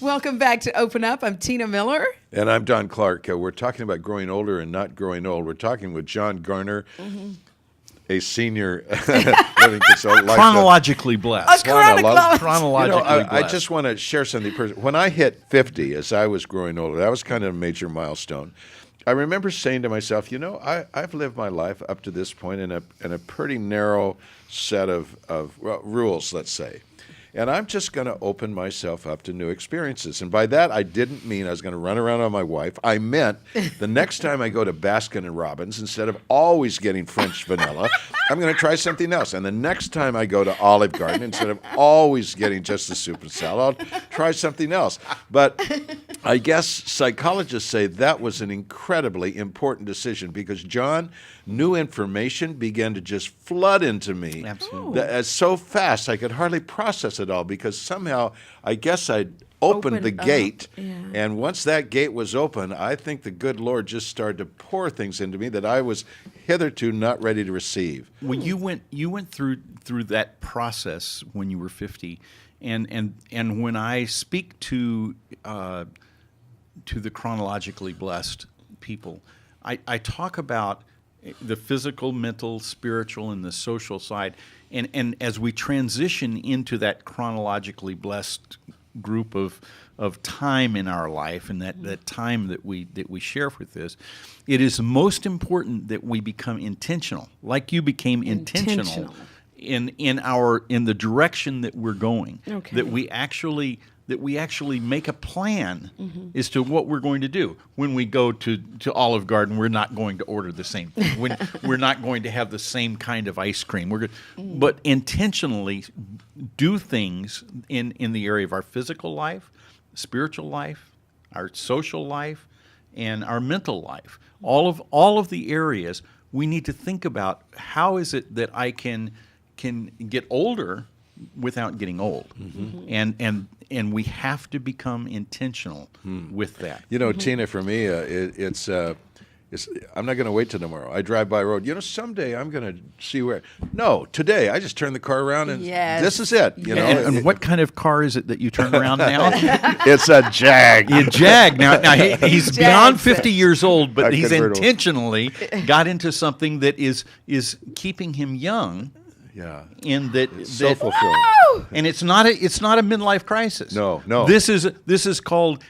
Welcome back to Open Up. I'm Tina Miller. And I'm Don Clark. We're talking about growing older and not growing old. We're talking with John Garner, a senior living consultant. Chronologically blessed. Chronologically blessed. I just want to share something personal. When I hit 50, as I was growing older, that was kind of a major milestone. I remember saying to myself, I've lived my life up to this point in a pretty narrow set of rules, let's say. And I'm just going to open myself up to new experiences. And by that, I didn't mean I was going to run around on my wife. I meant the next time I go to Baskin and Robbins, instead of always getting French vanilla, I'm going to try something else. And the next time I go to Olive Garden, instead of always getting just the soup and salad, I'll try something else. But I guess psychologists say that was an incredibly important decision because, John, new information began to just flood into me. Absolutely. So fast I could hardly process it all because somehow I guess I'd opened the gate. And once that gate was open, I think the good Lord just started to pour things into me that I was hitherto not ready to receive. Well, you went through that process when you were 50, and when I speak to the chronologically blessed people, I talk about the physical, mental, spiritual, and the social side. And as we transition into that chronologically blessed group of time in our life and that time that we share with this, it is most important that we become intentional, like you became intentional in the direction that we're going. Okay. That we actually make a plan as to what we're going to do. When we go to Olive Garden, we're not going to order the same thing. We're not going to have the same kind of ice cream. But intentionally do things in the area of our physical life, spiritual life, our social life, and our mental life. All of the areas we need to think about how is it that I can get older without getting old. And we have to become intentional with that. Tina, for me, it's I'm not going to wait till tomorrow. I drive by a road. Someday I'm going to see where. No, today I just turn the car around and this is it. And what kind of car is it that you turn around now? It's a Jag. A Jag. Now he's beyond 50 years old, but he's intentionally got into something that is keeping him young. Yeah. In that, so fulfilling. And it's not a midlife crisis. No. This is called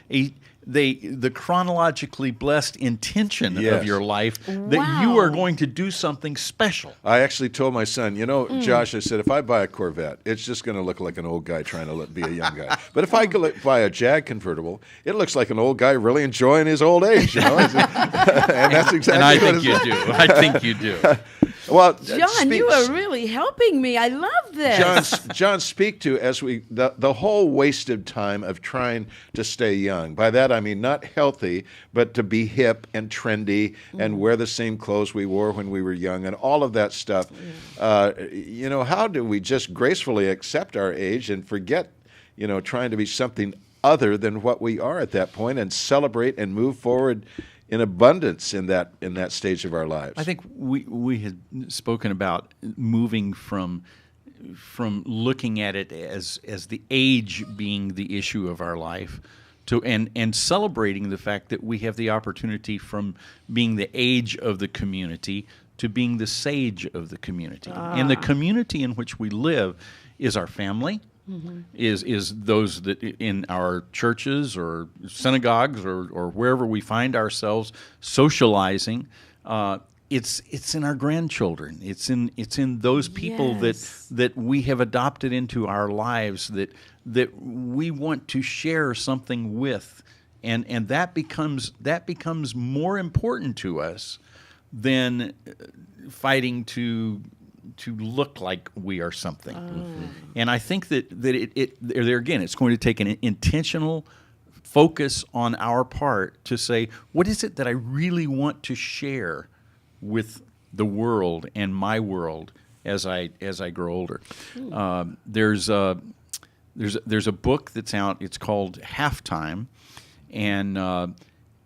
the chronologically blessed intention of your life that you are going to do something special. I actually told my son, Josh, I said, if I buy a Corvette, it's just going to look like an old guy trying to be a young guy. But if I buy a Jag convertible, it looks like an old guy really enjoying his old age. And that's exactly and I what think you do. I think you do. Well, John, you are really helping me. I love this. John, speak to the whole wasted time of trying to stay young. By that I mean not healthy, but to be hip and trendy and wear the same clothes we wore when we were young and all of that stuff. How do we just gracefully accept our age and forget, trying to be something other than what we are at that point and celebrate and move forward in abundance in that stage of our lives? I think we had spoken about moving from looking at it as the age being the issue of our life to and celebrating the fact that we have the opportunity from being the age of the community to being the sage of the community. And the community in which we live is our family. Is those that in our churches or synagogues or wherever we find ourselves socializing. It's in our grandchildren. It's in those people that we have adopted into our lives that we want to share something with, and that becomes more important to us than fighting to look like we are something. And I think that it there again, it's going to take an intentional focus on our part to say, what is it that I really want to share with the world and my world as I grow older? There's a book that's out. It's called Halftime, and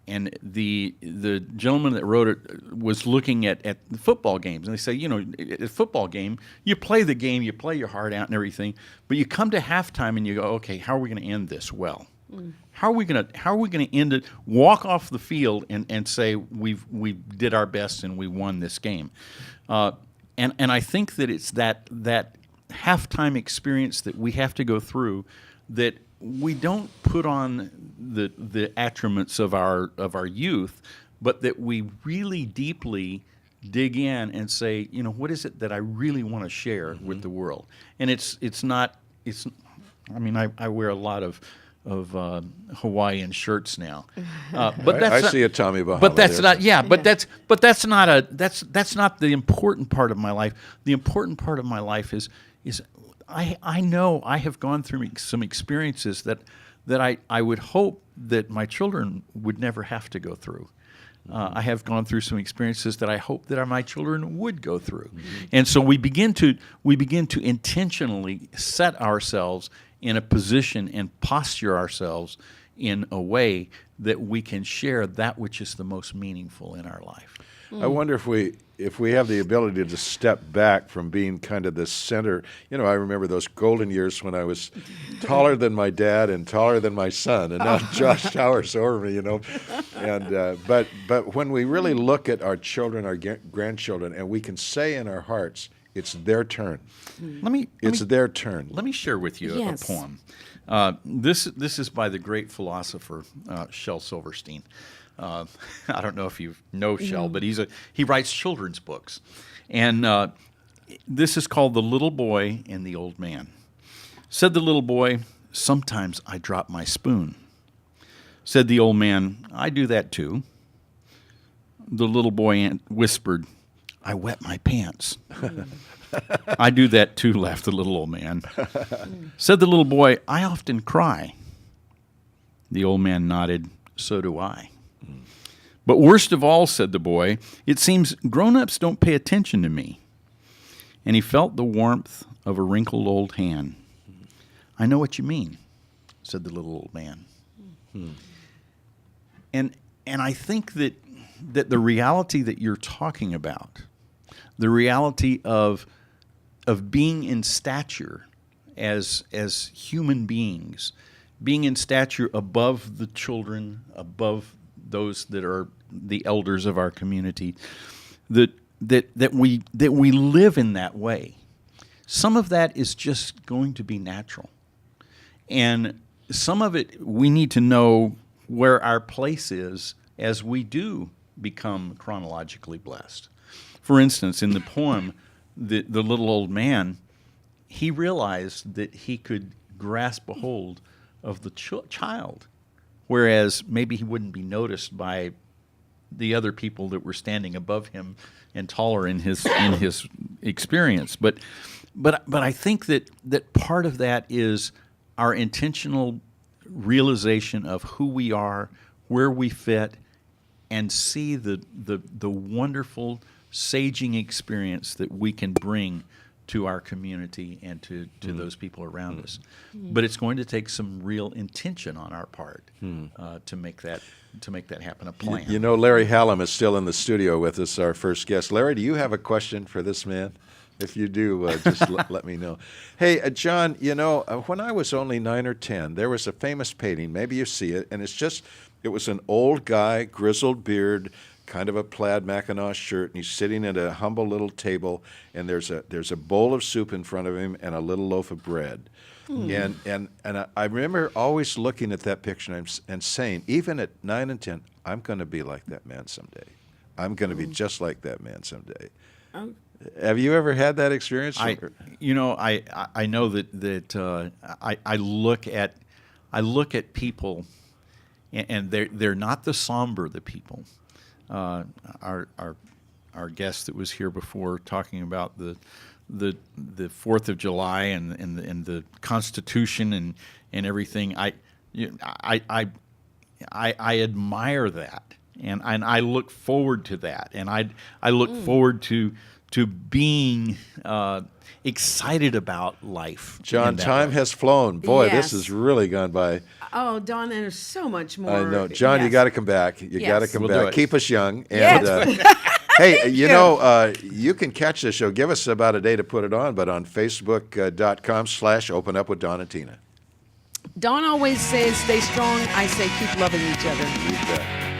the gentleman that wrote it was looking at the football games, and they say, at a football game, you play the game, you play your heart out and everything, but you come to halftime and you go, okay, how are we going to end this well? How are we gonna end it? Walk off the field and say we did our best and we won this game, and I think that it's that halftime experience that we have to go through, that we don't put on the attributes of our youth, but that we really deeply dig in and say, what is it that I really want to share with the world? And it's not. I mean, I wear a lot of Hawaiian shirts now, but I see a Tommy Bahama. But that's there. not. Yeah, but that's not the important part of my life. The important part of my life is I know I have gone through some experiences that I would hope that my children would never have to go through. I have gone through some experiences that I hope that my children would go through, and so we begin to intentionally set ourselves in a position and posture ourselves in a way that we can share that which is the most meaningful in our life. I wonder if we have the ability to step back from being kind of the center. I remember those golden years when I was taller than my dad and taller than my son, and now Josh towers over me. And but when we really look at our children, our grandchildren, and we can say in our hearts, it's their turn. It's their turn. Let me share with you a poem. This is by the great philosopher Shel Silverstein. I don't know if you know Shel, but he writes children's books, and this is called "The Little Boy and the Old Man." Said the little boy, "Sometimes I drop my spoon." Said the old man, "I do that too." The little boy whispered, "I wet my pants." "I do that too," laughed the little old man. Said the little boy, "I often cry." The old man nodded, "So do I." "But worst of all," said the boy, "it seems grown-ups don't pay attention to me." And he felt the warmth of a wrinkled old hand. "I know what you mean," said the little old man. And I think that the reality that you're talking about, the reality of being in stature as human beings, being in stature above the children, above those that are the elders of our community, that we live in that way. Some of that is just going to be natural, and some of it we need to know where our place is as we do become chronologically blessed. For instance, in the poem, the little old man, he realized that he could grasp a hold of the child, whereas maybe he wouldn't be noticed by the other people that were standing above him and taller in his experience. But I think that part of that is our intentional realization of who we are, where we fit, and see the wonderful saging experience that we can bring to our community and to those people around us. But it's going to take some real intention on our part to make that happen, a plan. Larry Hallam is still in the studio with us, our first guest. Larry, do you have a question for this man? If you do, just let me know. Hey, John, when I was only 9 or 10, there was a famous painting, maybe you see it, and it was an old guy, grizzled beard, kind of a plaid Mackinaw shirt, and he's sitting at a humble little table, and there's a bowl of soup in front of him and a little loaf of bread. And I remember always looking at that picture and saying, even at 9 and 10, I'm going to be like that man someday. I'm going to be just like that man someday. Have you ever had that experience? I know that I look at people, and they're not the somber people. Our guest that was here before talking about the 4th of July and the Constitution and everything. I admire that, and I look forward to that, and I look forward to being excited about life. John, time has flown. Boy, Yes. this has really gone by. Oh, Don, there's so much more. I know. John, you Yes. got to come back. You got to come We'll do back. it. Keep us young. Yes. And hey, you can catch the show. Give us about a day to put it on, but on Facebook.com/Open Up with Don and Tina. Don always says stay strong. I say keep loving each other. You bet.